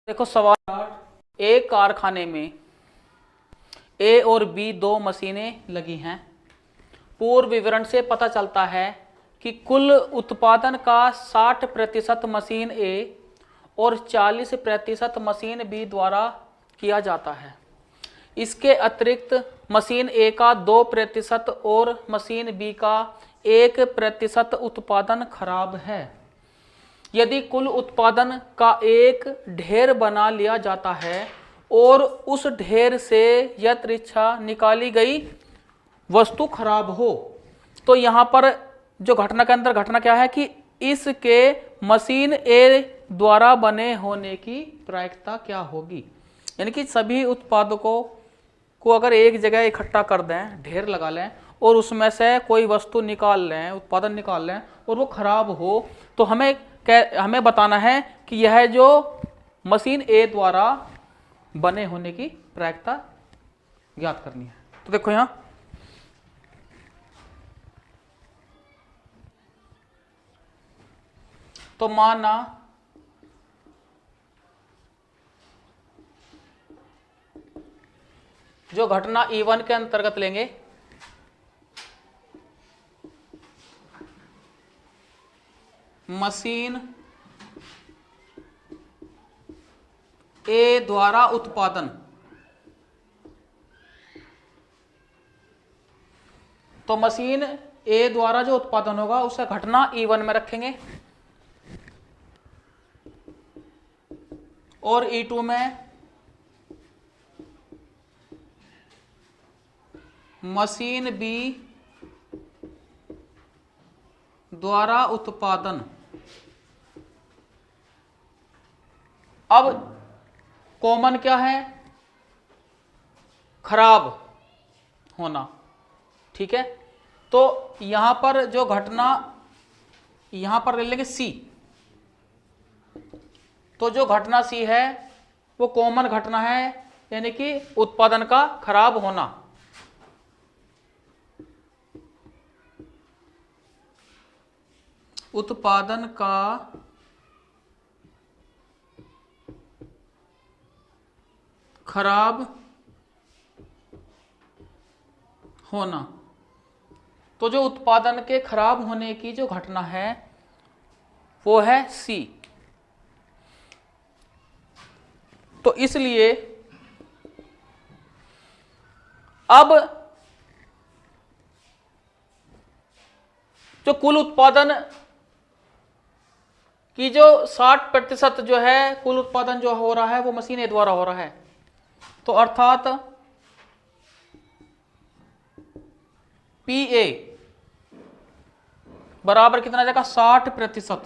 देखो सवाल, एक कारखाने में ए और बी दो मशीनें लगी हैं। पूर्व विवरण से पता चलता है कि कुल उत्पादन का 60% मशीन ए और 40% मशीन बी द्वारा किया जाता है। इसके अतिरिक्त मशीन ए का 2% और मशीन बी का 1% उत्पादन खराब है। यदि कुल उत्पादन का एक ढेर बना लिया जाता है और उस ढेर से यथेच्छा निकाली गई वस्तु खराब हो, तो यहाँ पर जो घटना के अंदर घटना क्या है कि इसके मशीन ए द्वारा बने होने की प्रायिकता क्या होगी। यानी कि सभी उत्पादकों को अगर एक जगह इकट्ठा कर दें, ढेर लगा लें और उसमें से कोई वस्तु निकाल लें, उत्पादन निकाल लें और वो खराब हो, तो हमें बताना है कि यह जो मशीन ए द्वारा बने होने की प्रायिकता ज्ञात करनी है। तो देखो यहां तो माना जो घटना E1 के अंतर्गत लेंगे, मशीन ए द्वारा उत्पादन, तो मशीन ए द्वारा जो उत्पादन होगा उसे घटना E1 में रखेंगे और E2 में मशीन बी द्वारा उत्पादन। अब कॉमन क्या है? खराब होना। ठीक है, तो यहां पर जो घटना, यहां पर ले लेंगे सी, तो जो घटना सी है वो कॉमन घटना है, यानी कि उत्पादन का खराब होना। उत्पादन का खराब होना, तो जो उत्पादन के खराब होने की जो घटना है वो है सी। तो इसलिए अब जो कुल उत्पादन की जो 60% जो है कुल उत्पादन जो हो रहा है वो मशीन ए द्वारा हो रहा है, तो अर्थात पी ए बराबर कितना आ जाएगा? 60%।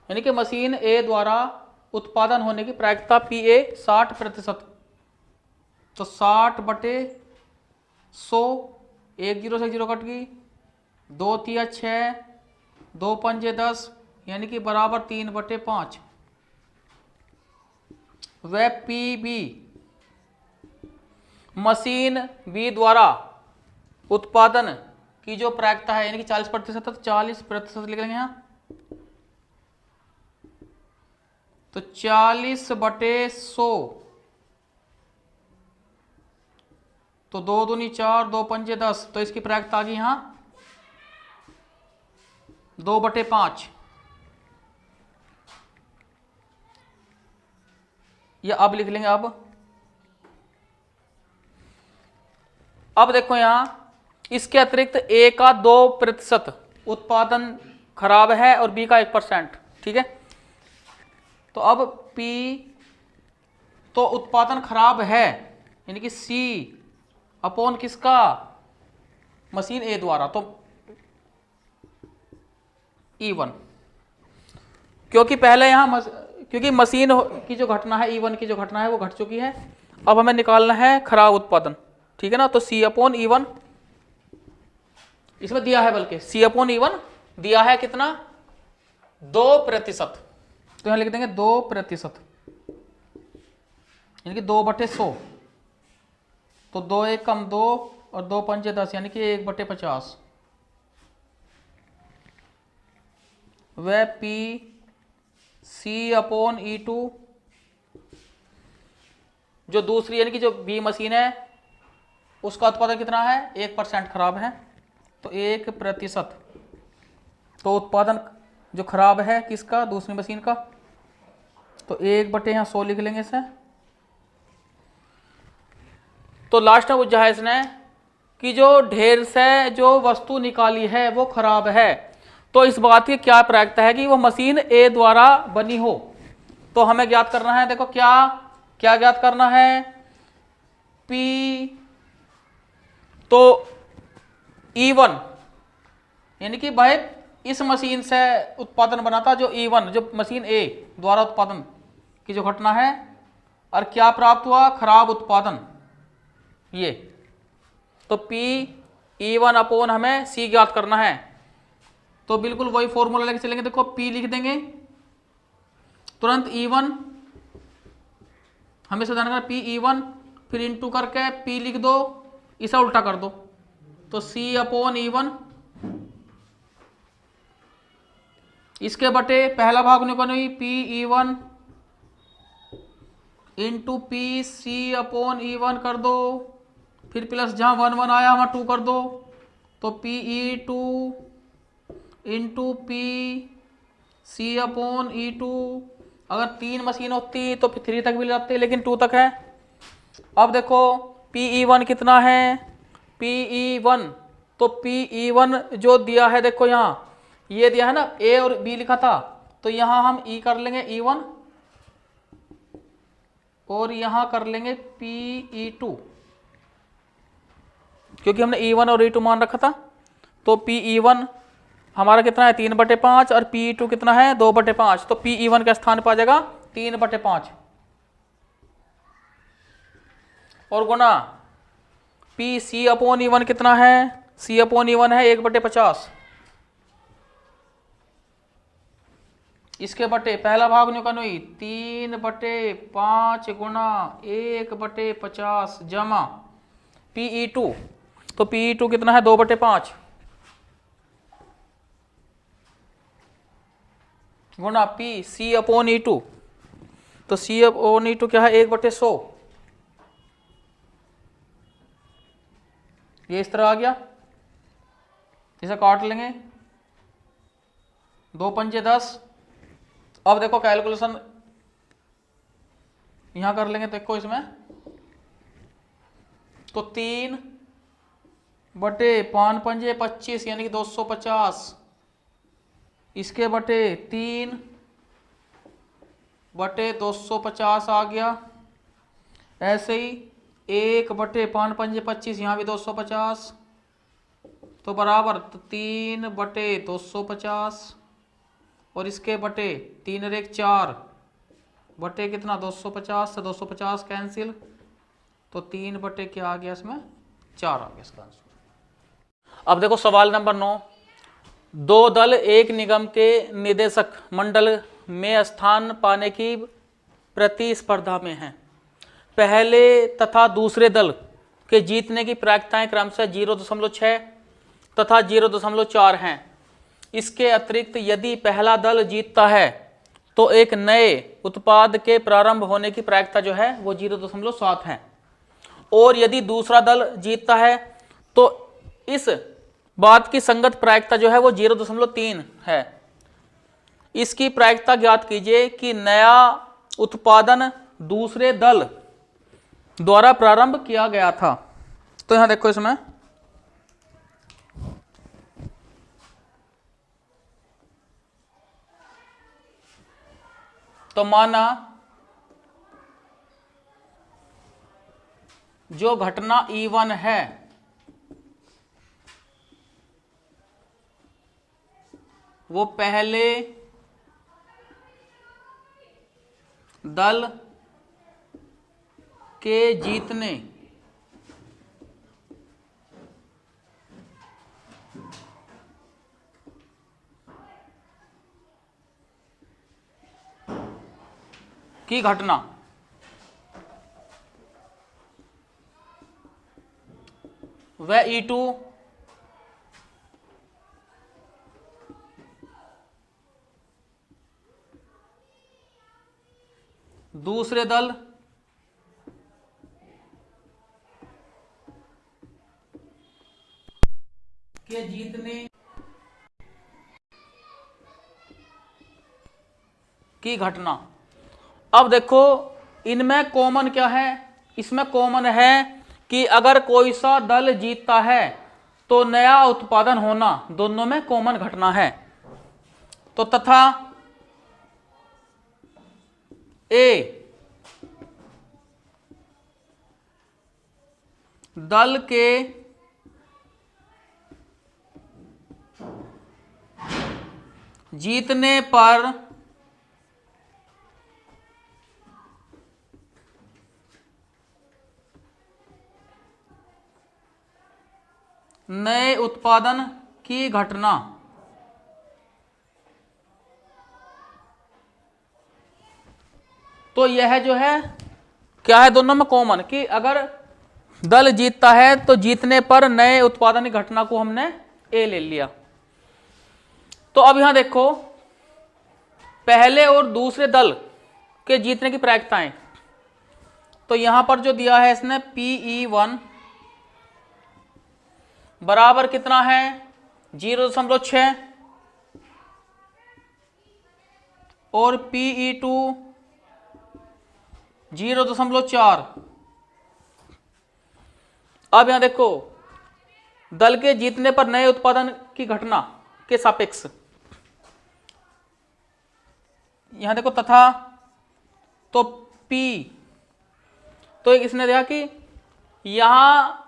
यानी कि मशीन ए द्वारा उत्पादन होने की प्रायिकता पी ए 60%। तो 60/100, एक जीरो से जीरो कट गई, 2 तिया 6, 2 पंजे 10, यानी कि बराबर 3/5। वह पी बी मशीन बी द्वारा उत्पादन की जो प्रायिकता है, यानी कि 40%, तो 40% लिख लेंगे यहाँ। तो 40/100, तो 2 दूनी 4, 2 पंजे 10, तो इसकी प्रायिकता आ गई यहां 2/5। या अब लिख लेंगे अब देखो यहां इसके अतिरिक्त ए का 2% उत्पादन खराब है और बी का 1%। ठीक है, तो अब P तो उत्पादन खराब है, यानी कि C अपॉन किसका? मशीन ए द्वारा, तो E1, क्योंकि पहले यहां क्योंकि मशीन की जो घटना है, E1 की जो घटना है वो घट चुकी है। अब हमें निकालना है खराब उत्पादन। ठीक है ना, तो C/E1 इसमें दिया है, बल्कि C/E1 दिया है कितना? 2%। तो यहां लिख देंगे 2%, यानी कि 2/100, तो 2 1 कम 2 और 2 पंजे 10, यानी कि 1/50। वह P C/E2, जो दूसरी यानी कि जो बी मशीन है उसका उत्पादन कितना है, 1% खराब है, तो 1%, तो उत्पादन जो खराब है किसका, दूसरी मशीन का, तो 1 बटे यहाँ 100 लिख लेंगे इसे। तो लास्ट में पूछा है इसने कि जो ढेर से जो वस्तु निकाली है वो खराब है, तो इस बात की क्या प्रायिकता है कि वो मशीन ए द्वारा बनी हो। तो हमें ज्ञात करना है, देखो क्या क्या ज्ञात करना है, पी, तो E1 यानी कि भाई इस मशीन से उत्पादन बना था, जो E1 जो मशीन ए द्वारा उत्पादन की जो घटना है, और क्या प्राप्त हुआ, खराब उत्पादन, ये तो P/E1 हमें C ज्ञात करना है। तो बिल्कुल वही फॉर्मूला लेके चलेंगे, देखो P लिख देंगे तुरंत, E1 हमें समझाना है, P/E1 फिर इंटू करके P लिख दो, इसे उल्टा कर दो, तो C/E1 इसके बटे पहला भाग नहीं, P/E1 इंटू PC/E1 कर दो, फिर प्लस जहां 1 1 आया वहां 2 कर दो, तो PE2 इंटू PC/E2। अगर 3 मशीन होती तो फिर 3 तक भी ले जाते, लेकिन 2 तक है। अब देखो PE1 कितना है, PE1, तो PE1 जो दिया है देखो यहाँ ये दिया है ना, A और B लिखा था, तो यहां हम E कर लेंगे E1 और यहां कर लेंगे PE2, क्योंकि हमने E1 और E2 मान रखा था। तो PE1 हमारा कितना है, 3/5, और PE2 कितना है, 2/5, तो PE1 का स्थान पर आ जाएगा 3/5 और गुना PC/E1 कितना है, C/E1 है 1/50, इसके बटे पहला भाग न्यू का नुई 3/5 गुना 1/50 जमा PE2, तो PE2 कितना है, 2/5 गुना PC/E2, तो C/E2 क्या है, 1/100, ये इस तरह आ गया, इसे काट लेंगे, 2 पंजे 10। अब देखो कैलकुलेशन यहां कर लेंगे, देखो इसमें तो 3/5 पंजे 25 यानी कि 250, इसके बटे 3/250 आ गया। ऐसे ही 1/5 पंजे 25, यहाँ भी 250, तो बराबर 3/250 और इसके बटे 3 और 1 4 बटे कितना 250 से 250 कैंसिल, तो 3 बटे क्या आ गया इसमें 4 आ गया इसका आंसर। अब देखो सवाल नंबर 9, 2 दल एक निगम के निदेशक मंडल में स्थान पाने की प्रतिस्पर्धा में हैं। पहले तथा दूसरे दल के जीतने की प्रायिकताएं क्रमशः 0.6 तथा 0.4 हैं। इसके अतिरिक्त यदि पहला दल जीतता है तो एक नए उत्पाद के प्रारंभ होने की प्रायिकता जो है वो 0.7 है, और यदि दूसरा दल जीतता है तो इस बात की संगत प्रायिकता जो है वो 0.3 है। इसकी प्रायिकता ज्ञात कीजिए कि नया उत्पादन दूसरे दल द्वारा प्रारंभ किया गया था। तो यहां देखो इसमें तो माना जो घटना E1 है वो पहले दल के जीतने की घटना वह E2 दूसरे दल के जीतने की घटना। अब देखो इनमें कॉमन क्या है, इसमें कॉमन है कि अगर कोई सा दल जीतता है तो नया उत्पादन होना, दोनों में कॉमन घटना है। तो तथा ए दल के जीतने पर नए उत्पादन की घटना। तो यह जो है क्या है, दोनों में कॉमन कि अगर दल जीतता है तो जीतने पर नए उत्पादन की घटना को हमने ए ले लिया। तो अब यहां देखो पहले और दूसरे दल के जीतने की प्रायिकताएं। तो यहां पर जो दिया है इसने PE1 बराबर कितना है 0.6 और PE2 0.4। अब यहां देखो दल के जीतने पर नए उत्पादन की घटना के सापेक्ष, यहां देखो तथा, तो P, तो एक इसने दिया कि यहां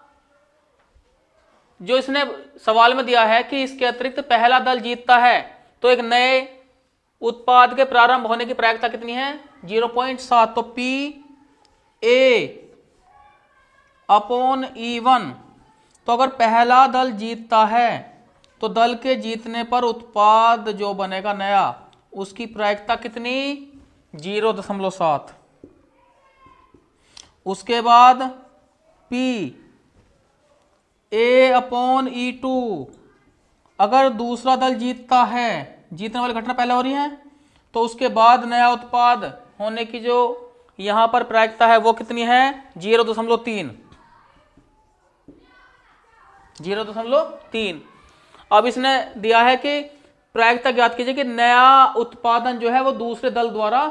जो इसने सवाल में दिया है कि इसके अतिरिक्त पहला दल जीतता है तो एक नए उत्पाद के प्रारंभ होने की प्रायिकता कितनी है 0.7। तो PA/E1, तो अगर पहला दल जीतता है तो दल के जीतने पर उत्पाद जो बनेगा नया उसकी प्रायिकता कितनी 0.7। उसके बाद PA/E2, अगर दूसरा दल जीतता है, जीतने वाली घटना पहले हो रही है, तो उसके बाद नया उत्पाद होने की जो यहां पर प्रायिकता है वो कितनी है 0.3। 0.3। अब इसने दिया है कि प्रायिकता ज्ञात कीजिए कि नया उत्पादन जो है वो दूसरे दल द्वारा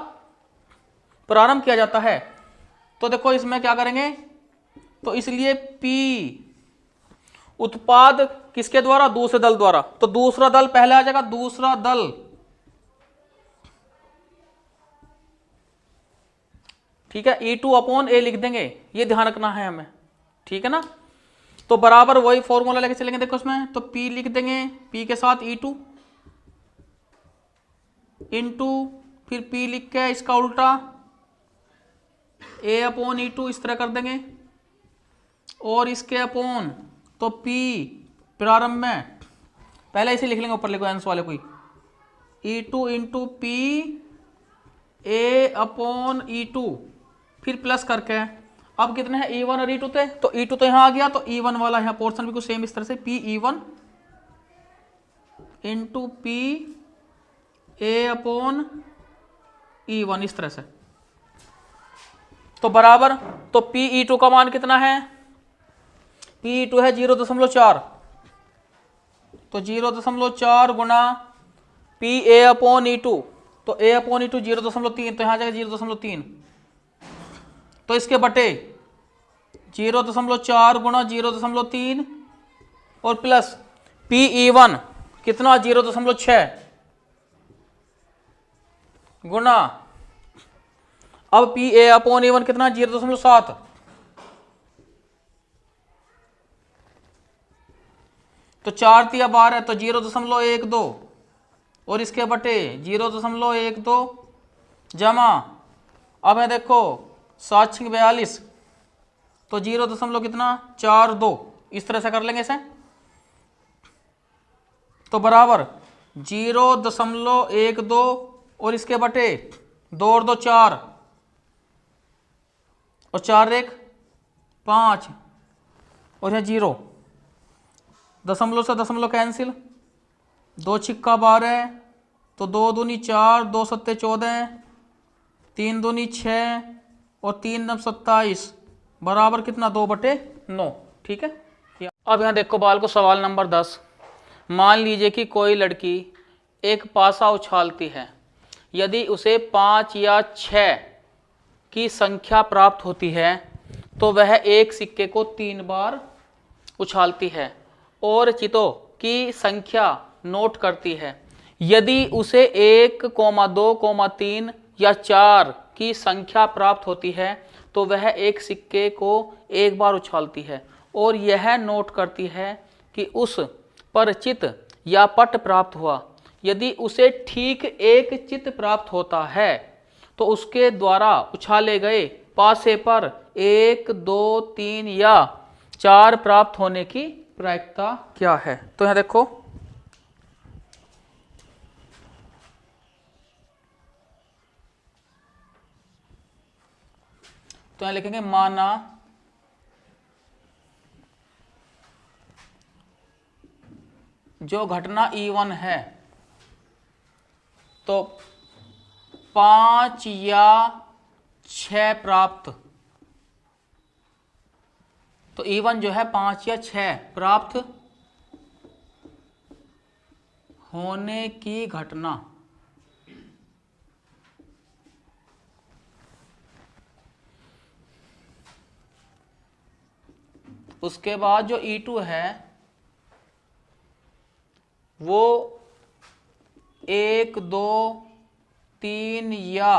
प्रारंभ किया जाता है। तो देखो इसमें क्या करेंगे, तो इसलिए P उत्पाद किसके द्वारा दूसरे दल द्वारा, तो दूसरा दल पहले आ जाएगा, दूसरा दल ठीक है E2/A लिख देंगे, ये ध्यान रखना है हमें, ठीक है ना। तो बराबर वही फॉर्मूला लेके चलेंगे, देखो इसमें तो P लिख देंगे, P के साथ E2 इंटू फिर P लिख के इसका उल्टा A/E2 इस तरह कर देंगे और इसके अपोन तो P प्रारंभ में पहले इसे लिख लेंगे ऊपर लिखो एंस वाले कोई E2 इंटू P A/E2 फिर प्लस करके अब कितने हैं E1 और E2 थे, तो E2 तो यहां आ गया, तो E1 वाला यहां पोर्शन भी कुछ सेम इस तरह से PE1 इंटू P A/E1 इस तरह से। तो बराबर तो PE2 का मान कितना है, PE2 है 0.4, तो 0.4 गुना PA/E2, तो A/E2 0.3, तो यहां जाएगा 0.3, तो इसके बटे 0.4 गुना 0.3 और प्लस PE1 कितना 0.6 गुना अब PA/E1 कितना 0.7, तो 4 तिया 12 तो 0.12 और इसके बटे 0.12 जमा अब है देखो 7 6 42 तो 0.42 इस तरह से कर लेंगे इसे, तो बराबर 0.12 और इसके बटे 2 और 2 4 और 4 1 5 और यह 0 दशमलव से दशमलव कैंसिल, 2 छिक्का 12 तो 2 दूनी 4 2 सत्ते 14 3 दूनी 6 और 3 9 27 बराबर कितना 2/9। ठीक है। अब यहाँ देखो बाल को, सवाल नंबर 10। मान लीजिए कि कोई लड़की एक पासा उछालती है। यदि उसे 5 या 6 की संख्या प्राप्त होती है तो वह एक सिक्के को 3 बार उछालती है और चितों की संख्या नोट करती है। यदि उसे 1, 2, 3 या 4 की संख्या प्राप्त होती है तो वह एक सिक्के को एक बार उछालती है और यह नोट करती है कि उस पर चित या पट प्राप्त हुआ। यदि उसे ठीक एक चित प्राप्त होता है तो उसके द्वारा उछाले गए पासे पर 1, 2, 3 या 4 प्राप्त होने की प्रायिकता क्या है। तो यहां देखो, तो यहां लिखेंगे माना जो घटना E1 है तो 5 या 6 प्राप्त, तो E1 जो है 5 या 6 प्राप्त होने की घटना उसके बाद जो E2 है वो 1, 2, 3 या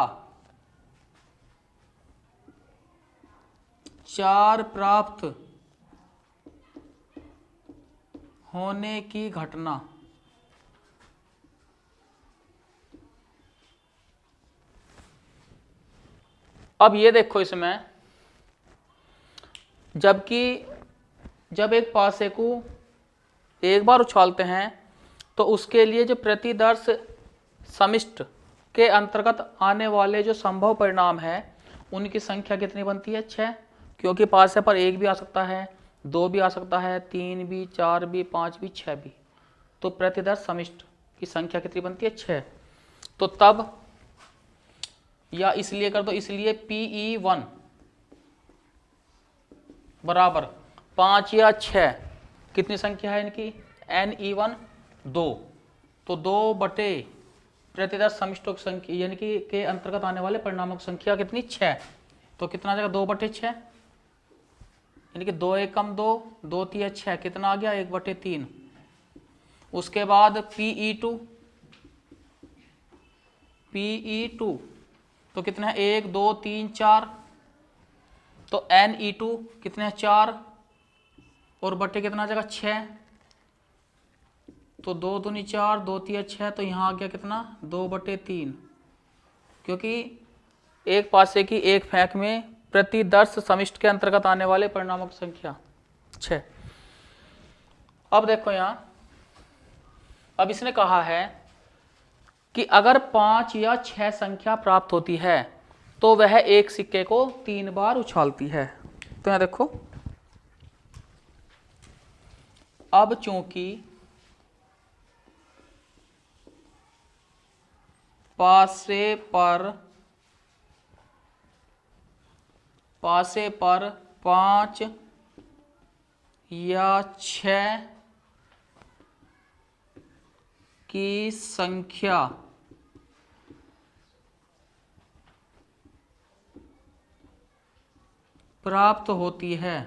4 प्राप्त होने की घटना अब ये देखो, इसमें जब एक पासे को एक बार उछालते हैं तो उसके लिए जो प्रतिदर्श समिष्ट के अंतर्गत आने वाले जो संभव परिणाम है उनकी संख्या कितनी बनती है 6, क्योंकि पासे पर 1 भी आ सकता है, 2 भी आ सकता है, 3 भी, 4 भी, 5 भी, 6 भी। तो प्रतिदर्श समिष्ट की संख्या कितनी बनती है 6। तो तब या इसलिए कर दो, इसलिए PE1 बराबर 5 या 6 कितनी संख्या है इनकी NE1 2, तो 2 बटे प्रतिदर्श समिष्टों की संख्या यानी कि के अंतर्गत आने वाले परिणामों की संख्या कितनी 6। तो कितना आ जाएगा 2/6 यानी कि 2 1 कम 2, 2 3 6 कितना आ गया 1/3। उसके बाद PE2 तो कितना है 1 2 3 4, तो NE2 कितने हैं 4 और बटे कितना आ जाएगा 6, तो 2 दूनी 4, 2 3 6, तो यहाँ आ गया कितना 2/3, क्योंकि एक पासे की एक फेंक में प्रतिदर्श समिष्ट के अंतर्गत आने वाले परिणामों की संख्या 6। अब देखो यहाँ, अब इसने कहा है कि अगर 5 या 6 संख्या प्राप्त होती है तो वह एक सिक्के को 3 बार उछालती है। तो यहाँ देखो, अब चूंकि पासे पर 5 या 6 की संख्या प्राप्त होती है,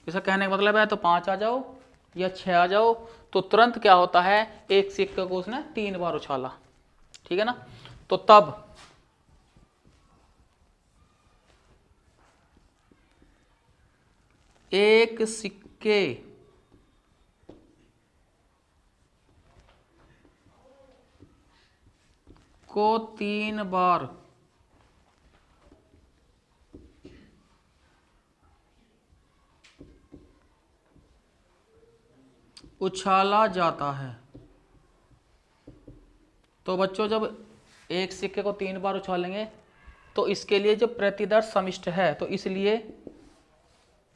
इसका कहने का मतलब है तो 5 आ जाओ या 6 आ जाओ, तो तुरंत क्या होता है एक सिक्के को उसने 3 बार उछाला। ठीक है ना। तो तब एक सिक्के को 3 बार उछाला जाता है। तो बच्चों जब एक सिक्के को 3 बार उछालेंगे तो इसके लिए जो प्रतिदर्श समिष्ट है, तो इसलिए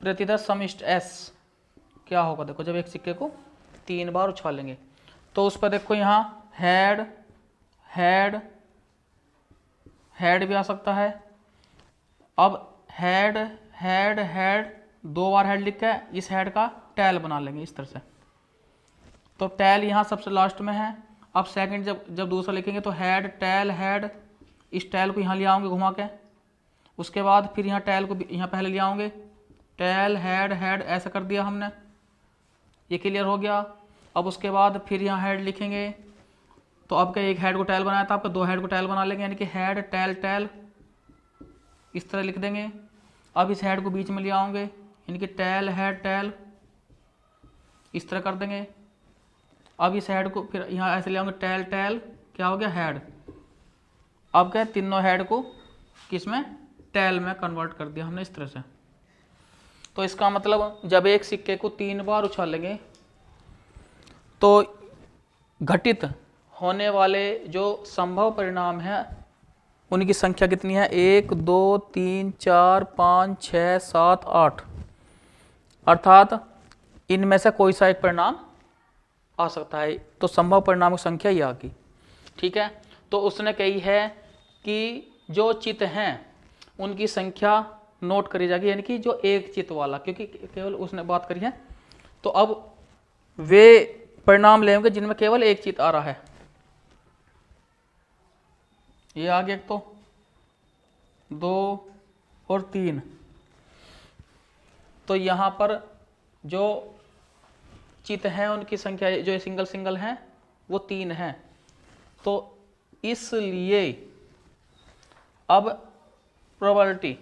प्रतिदर्श समिष्ट S क्या होगा, देखो जब एक सिक्के को 3 बार उछालेंगे तो उस पर देखो यहाँ हेड हेड हेड भी आ सकता है। अब हेड हेड हेड, 2 बार हेड लिख के इस हेड का टेल बना लेंगे इस तरह से। तो टेल यहाँ सबसे लास्ट में है। अब सेकंड जब दूसरा लिखेंगे तो हेड टेल हेड, इस टेल को यहाँ ले आओगे घुमा के। उसके बाद फिर यहाँ टेल को यहाँ पहले ले आओगे, टेल हेड हेड, ऐसा कर दिया हमने। ये क्लियर हो गया। अब उसके बाद फिर यहाँ हेड लिखेंगे। तो आपका एक हेड को टेल बनाया था, आपका 2 हेड को टेल बना लेंगे, यानी कि हेड टेल टेल इस तरह लिख देंगे। अब इस हेड को बीच में ले आओगे, यानी कि टेल हेड टेल इस तरह कर देंगे। अब इस हेड को फिर यहाँ ऐसे ले आओगे, टेल टेल, क्या हो गया हेड। अब क्या तीनों हेड को किस में, टेल में कन्वर्ट कर दिया हमने इस तरह से। तो इसका मतलब जब एक सिक्के को 3 बार उछालेंगे तो घटित होने वाले जो संभव परिणाम हैं उनकी संख्या कितनी है, 1 2 3 4 5 6 7 8, अर्थात इनमें से कोई सा एक परिणाम आ सकता है। तो संभव परिणामों की संख्या ये आ गई। ठीक है, तो उसने कही है कि जो चित हैं उनकी संख्या नोट करी जाएगी, यानी कि जो एक चित वाला, क्योंकि केवल उसने बात करी है। तो अब वे परिणाम लेंगे जिनमें केवल एक चित आ रहा है। ये आ गया, एक तो 2 और 3। तो यहाँ पर जो चित हैं उनकी संख्या जो सिंगल सिंगल हैं वो 3 हैं। तो इसलिए अब प्रोबेबिलिटी,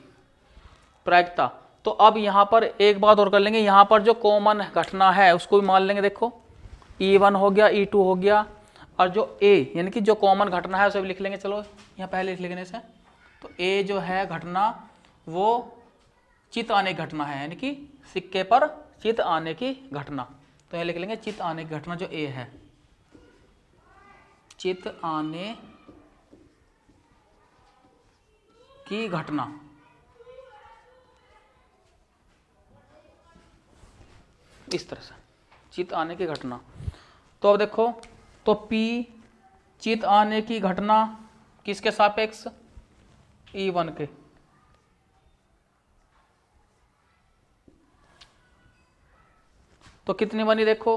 प्रायिकता, तो अब यहाँ पर एक बात और कर लेंगे। यहाँ पर जो कॉमन घटना है उसको भी मान लेंगे। देखो E1 हो गया, E2 हो गया, और जो A यानी कि जो कॉमन घटना है उसे भी लिख लेंगे। चलो यहाँ पहले लिख लेंगे इसे। तो A जो है घटना वो चित आने की घटना है, यानी कि सिक्के पर चित आने की घटना। तो यहाँ लिख लेंगे चित आने की घटना जो A है, चित आने की घटना। इस तरह से चित आने की घटना। तो अब देखो, तो P चित आने की घटना किसके सापेक्ष, E1 के। तो कितनी बनी देखो,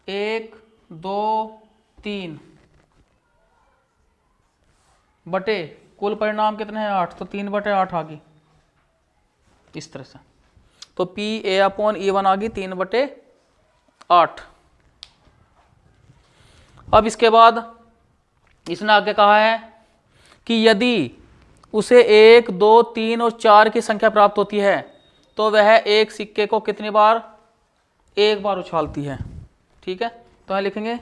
1 2 3 बटे कुल परिणाम कितने हैं 8, तो 3/8 आ गई इस तरह से। तो PA/E1 आ गई 3/8। अब इसके बाद इसने आगे कहा है कि यदि उसे 1 2 3 और 4 की संख्या प्राप्त होती है तो वह एक सिक्के को कितनी बार, एक बार उछालती है। ठीक है, तो यहाँ लिखेंगे।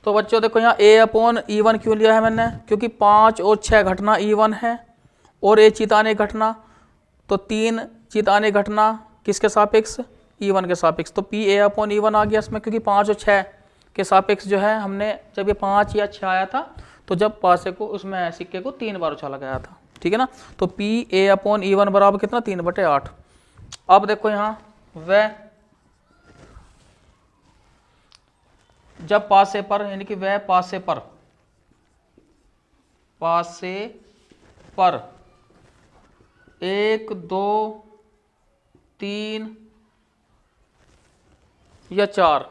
तो बच्चों देखो यहाँ A/E1 क्यों लिया है मैंने, क्योंकि 5 और 6 घटना E1 है और एक चिताने घटना, तो 3 चिताने घटना किसके सापेक्ष, E1 के सापेक्ष। तो PA/E1 आ गया इसमें, क्योंकि 5 और 6 के सापेक्ष जो है हमने जब ये 5 या 6 आया था तो जब पासे को उसमें सिक्के को 3 बार उछाला गया था। ठीक है ना, तो PA/E1 बराबर कितना, 3/8। अब देखो यहाँ वह जब पासे पर, यानी कि वह पासे पर 1 2 3 या 4,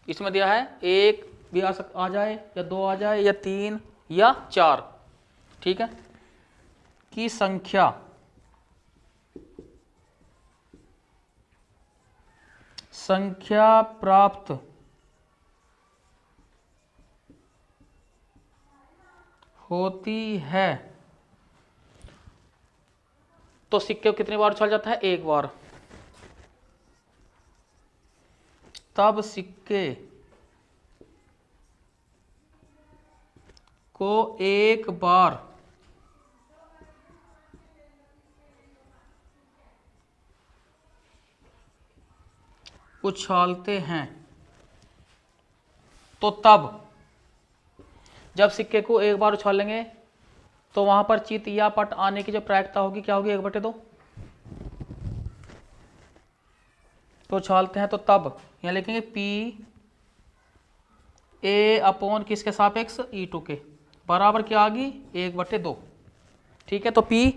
इसमें दिया है 1 भी आ जाए या 2 आ जाए या 3 या 4, ठीक है, की संख्या प्राप्त होती है तो सिक्के को कितनी बार उछाला जाता है, एक बार। तब सिक्के को एक बार उछालते हैं तो तब जब सिक्के को एक बार उछालेंगे तो वहां पर चित या पट आने की जो प्रायिकता होगी क्या होगी, 1/2। तो उछालते हैं तो तब यहां लिखेंगे P ए अपॉन किसके सापेक्ष E2 के बराबर क्या आ गई 1/2। ठीक है, तो P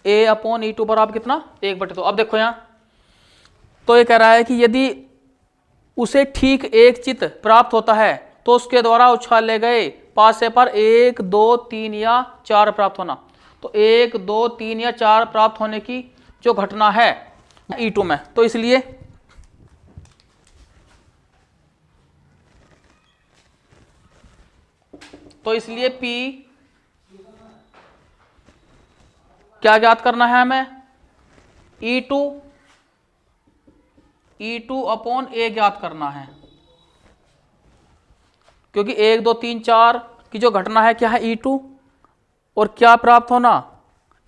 A अपॉन E2 बराबर कितना 1/2। अब देखो यहाँ तो ये कह रहा है कि यदि उसे ठीक एक चित्त प्राप्त होता है तो उसके द्वारा उछाले गए पासे पर 1, 2, 3 या 4 प्राप्त होना। तो 1, 2, 3 या 4 प्राप्त होने की जो घटना है E2 में, तो इसलिए P क्या ज्ञात करना है हमें E2 अपॉन A ज्ञात करना है, क्योंकि 1, 2, 3, 4 की जो घटना है क्या है E2 और क्या प्राप्त होना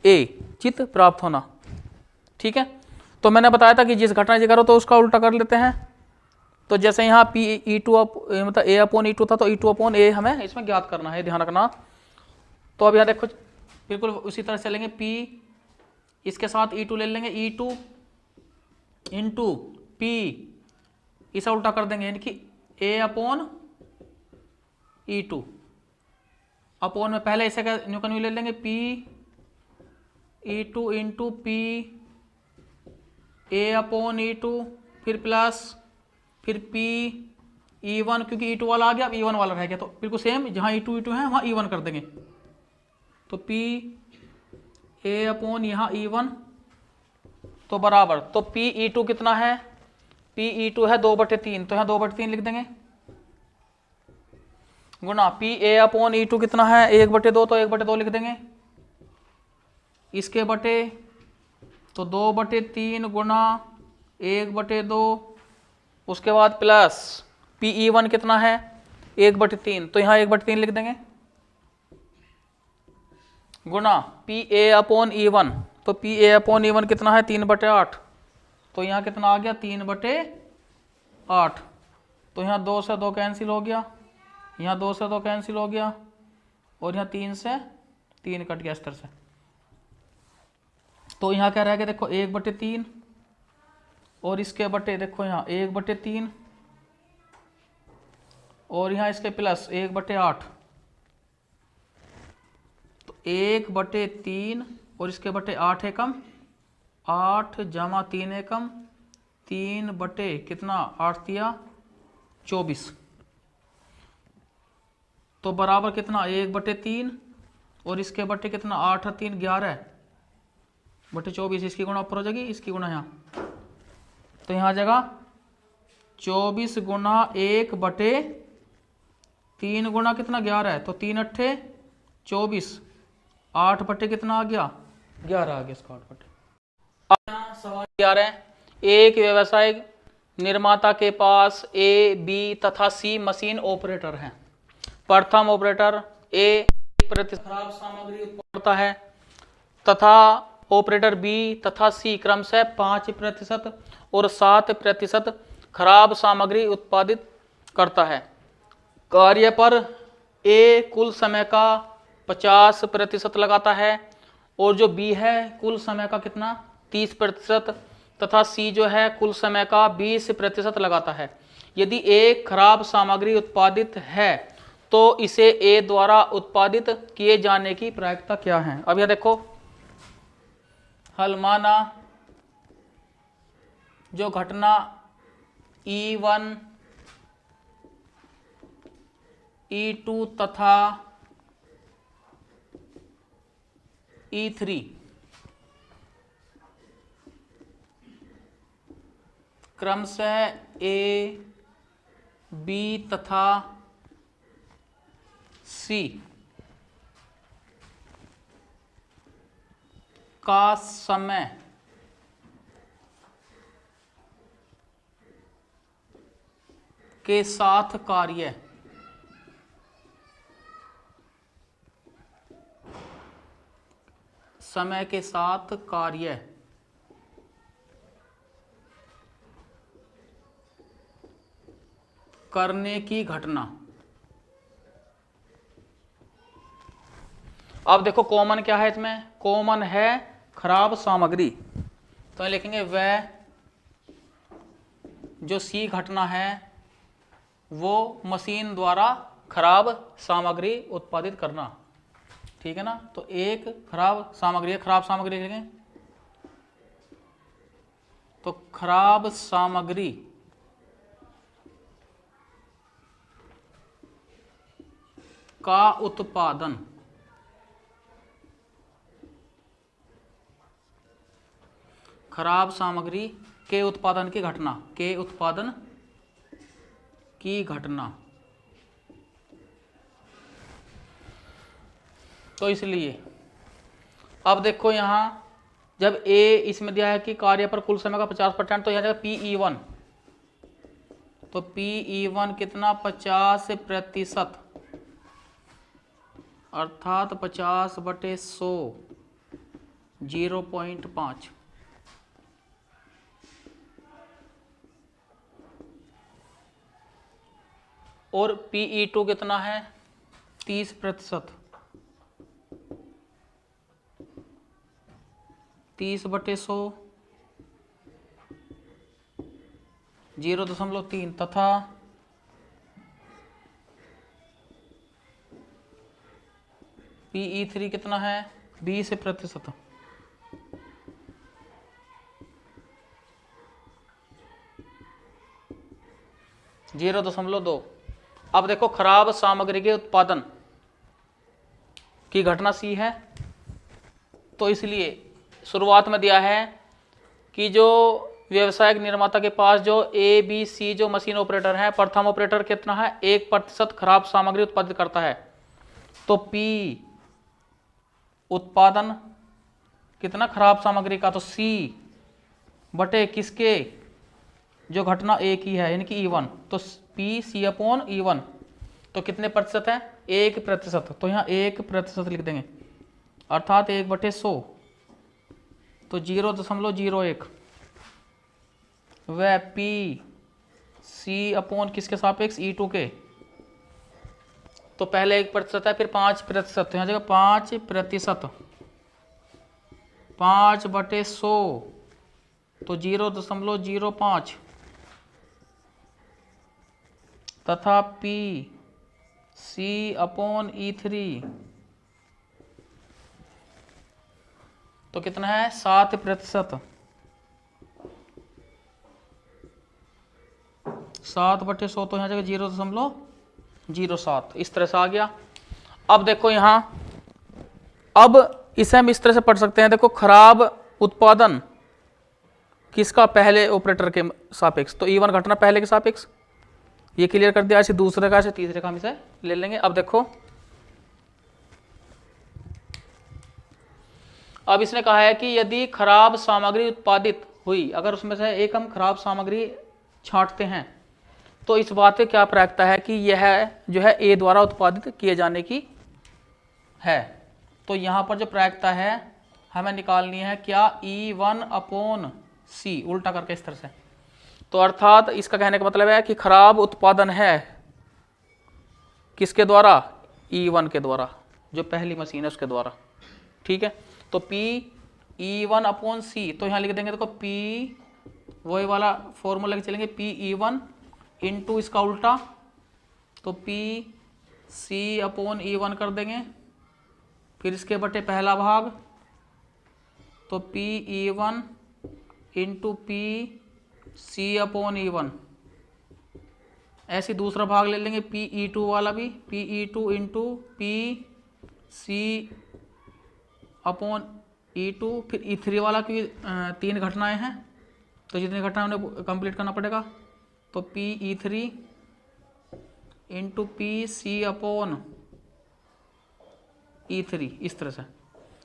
A चित्त प्राप्त होना। ठीक है, तो मैंने बताया था कि जिस घटना से करो तो उसका उल्टा कर लेते हैं। तो जैसे यहाँ P E2 मतलब A अपॉन E2 था तो E2 अपॉन A हमें इसमें ज्ञात करना है, ध्यान रखना। तो अब यहाँ देखो बिल्कुल उसी तरह चलेंगे, P इसके साथ E2 ले लेंगे, E2 इंटू P इसे उल्टा कर देंगे, यानी कि A अपॉन E2 अपॉन में पहले इसे न्यूटन ले लेंगे P E2 into P A upon E2 फिर प्लस फिर P E1, क्योंकि E2 वाला आ गया अब E1 वाला रह गया, तो बिल्कुल सेम जहाँ E2 है वहाँ E1 कर देंगे। तो P A अपॉन यहाँ E1 तो बराबर, तो P E2 कितना है, P E2 है 2/3, तो यहाँ 2/3 लिख देंगे गुना P A अपॉन E2 कितना है 1/2, तो 1/2 लिख देंगे, इसके बटे तो 2/3 गुना 1/2, उसके बाद प्लस P E1 कितना है 1/3, तो यहाँ 1/3 लिख देंगे गुना P A अपॉन E1, तो P A अपॉन E1 कितना है 3/8, तो यहाँ कितना आ गया 3/8, तो यहाँ 2 से 2 कैंसिल हो गया, यहाँ 2 से 2 कैंसिल हो गया और यहाँ 3 से 3 कट गया इस तरह से। तो यहाँ क्या रह गया देखो 1/3 और इसके बटे देखो यहाँ 1/3 और यहाँ इसके प्लस 1/8, तो 1/3 और इसके बटे 8 एकम 8 जमा 3 एकम 3 बटे कितना 8 दिया 24, तो बराबर कितना 1/3 और इसके बटे कितना 8 और 3 11/24, इसकी गुणा ऊपर हो जाएगी इसकी गुणा यहाँ, तो यहाँ आ जाएगा 24 गुना 1/3 गुना कितना 11 है, तो 3 अट्ठे 24, 8 बटे कितना आ गया 11 आ गया इसका 8 बटे। सवाल 11, एक व्यवसायिक निर्माता के पास A, B तथा C मशीन ऑपरेटर हैं। प्रथम ऑपरेटर A खराब सामग्री उत्पन्न करता है तथा ऑपरेटर B तथा C क्रमशः 5% और 7% खराब सामग्री उत्पादित करता है। कार्य पर A कुल समय का 50% लगाता है और जो B है कुल समय का कितना 30% तथा C जो है कुल समय का 20% लगाता है। यदि A खराब सामग्री उत्पादित है तो इसे A द्वारा उत्पादित किए जाने की प्रायिकता क्या है। अब यह देखो हल, माना जो घटना E1 E2 तथा E3 क्रमशः A, B तथा C का समय के साथ कार्य समय के साथ कार्य करने की घटना। अब देखो कॉमन क्या है इसमें, कॉमन है खराब सामग्री, तो लिखेंगे वह जो C घटना है वो मशीन द्वारा खराब सामग्री उत्पादित करना। ठीक है ना, तो एक खराब सामग्री है, खराब सामग्री लिखें तो खराब सामग्री का उत्पादन खराब सामग्री के उत्पादन की घटना, के उत्पादन की घटना। तो इसलिए अब देखो यहाँ जब ए इसमें दिया है कि कार्य पर कुल समय का 50%, तो यहाँ जाएगा PE1, तो PE1 कितना 50%, अर्थात 50/100 0.5। और PE2 कितना है 30%, 30/100 0.3 तथा PE3 कितना है 20%, 0.2। अब देखो खराब सामग्री के उत्पादन की घटना सी है, तो इसलिए शुरुआत में दिया है कि जो व्यवसायिक निर्माता के पास जो ABC जो मशीन ऑपरेटर है, प्रथम ऑपरेटर कितना है 1% खराब सामग्री उत्पादित करता है, तो P उत्पादन कितना खराब सामग्री का, तो C बटे किसके जो घटना A की है यानी कि E1, तो PC/E1 तो कितने प्रतिशत है 1%, तो यहाँ 1% लिख देंगे, अर्थात 1/100 तो 0.01 वह PC/ किसके सापेक्ष E2 के, तो पहले 1% है फिर 5%, तो यहाँ जाएगा 5%, 5/100 तो 0.05 तथा PC/E3 तो कितना है 7%, 7/100 तो यहाँ जगह 0.07, इस तरह से आ गया। अब देखो यहाँ, अब इसे हम इस तरह से पढ़ सकते हैं, देखो खराब उत्पादन किसका पहले ऑपरेटर के सापेक्ष, तो E1 घटना पहले के सापेक्ष, ये क्लियर कर दिया। ऐसे दूसरे का ऐसे तीसरे का हम इसे ले लेंगे। अब देखो अब इसने कहा है कि यदि खराब सामग्री उत्पादित हुई, अगर उसमें से एक हम खराब सामग्री छांटते हैं, तो इस बात पे क्या प्रायिकता है कि यह जो है ए द्वारा उत्पादित किए जाने की है। तो यहाँ पर जो प्रायिकता है हमें निकालनी है क्या E1/C, उल्टा करके इस तरह से। तो अर्थात इसका कहने का मतलब है कि खराब उत्पादन है किसके द्वारा, E1 के द्वारा, जो पहली मशीन है उसके द्वारा। ठीक है, तो PE1/C, तो यहाँ लिख देंगे, देखो P वही वाला फॉर्मूला लेके चलेंगे, PE1 इंटू इसका उल्टा, तो PC/E1 कर देंगे, फिर इसके बटे पहला भाग, तो PE1 इंटू PC/E1, ऐसे दूसरा भाग ले लेंगे PE2 वाला भी, PE2 इंटू PC/E2, फिर E3 वाला की 3 घटनाएं हैं, तो जितनी घटनाएं उन्हें कंप्लीट करना पड़ेगा, तो PE3 इंटू PC/E3, इस तरह से।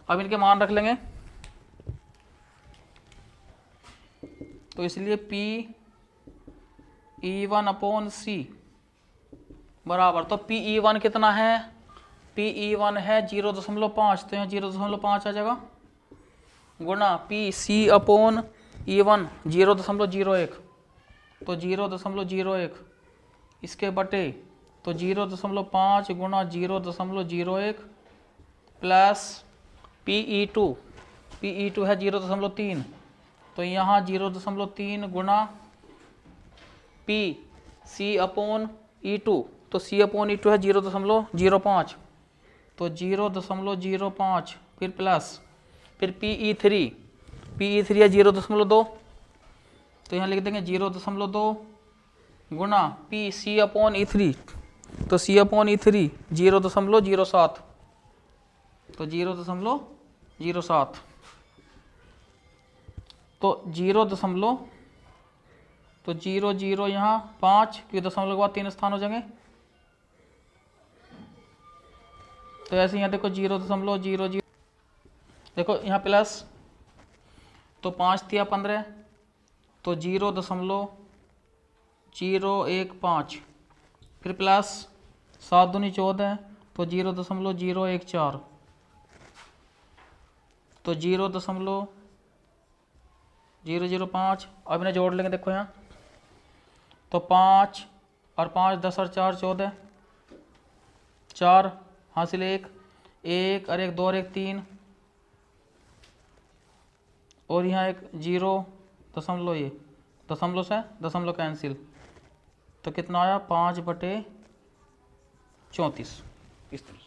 अब इनके मान रख लेंगे, तो इसलिए PE1/C बराबर, तो PE1 कितना है, PE1 है 0.5, तो यहाँ 0.5 आ जाएगा, गुणा PC/E1 0.01, तो 0.01 इसके बटे, तो 0.5 गुणा 0.01 प्लस PE2 है 0.3, तो यहाँ 0.3 गुणा PC/E1 E2, तो C/E2 है 0.05, तो 0.05, फिर प्लस, फिर PE3 है 0.2, तो यहाँ लिख देंगे 0.2 गुना PC/E3, तो C/E3 0.07, तो 0.07, तो 0 यहाँ 5, क्योंकि दशमलव के बाद 3 स्थान हो जाएंगे, तो ऐसे यहाँ देखो 0.00, देखो यहाँ प्लस, तो 5 तिया 15, तो 0.015, फिर प्लस 7 दूनी 14, तो 0.014, तो 0.005, अब इन्हें जोड़ लेंगे, देखो यहाँ तो 5 और 5 10 और 4 14, 4 हासिल 1 और 1 2 और 1 3, और यहाँ एक 0 दशमलव, ये दशमलव से दशमलव कैंसिल, तो कितना आया 5/34 इस तरह।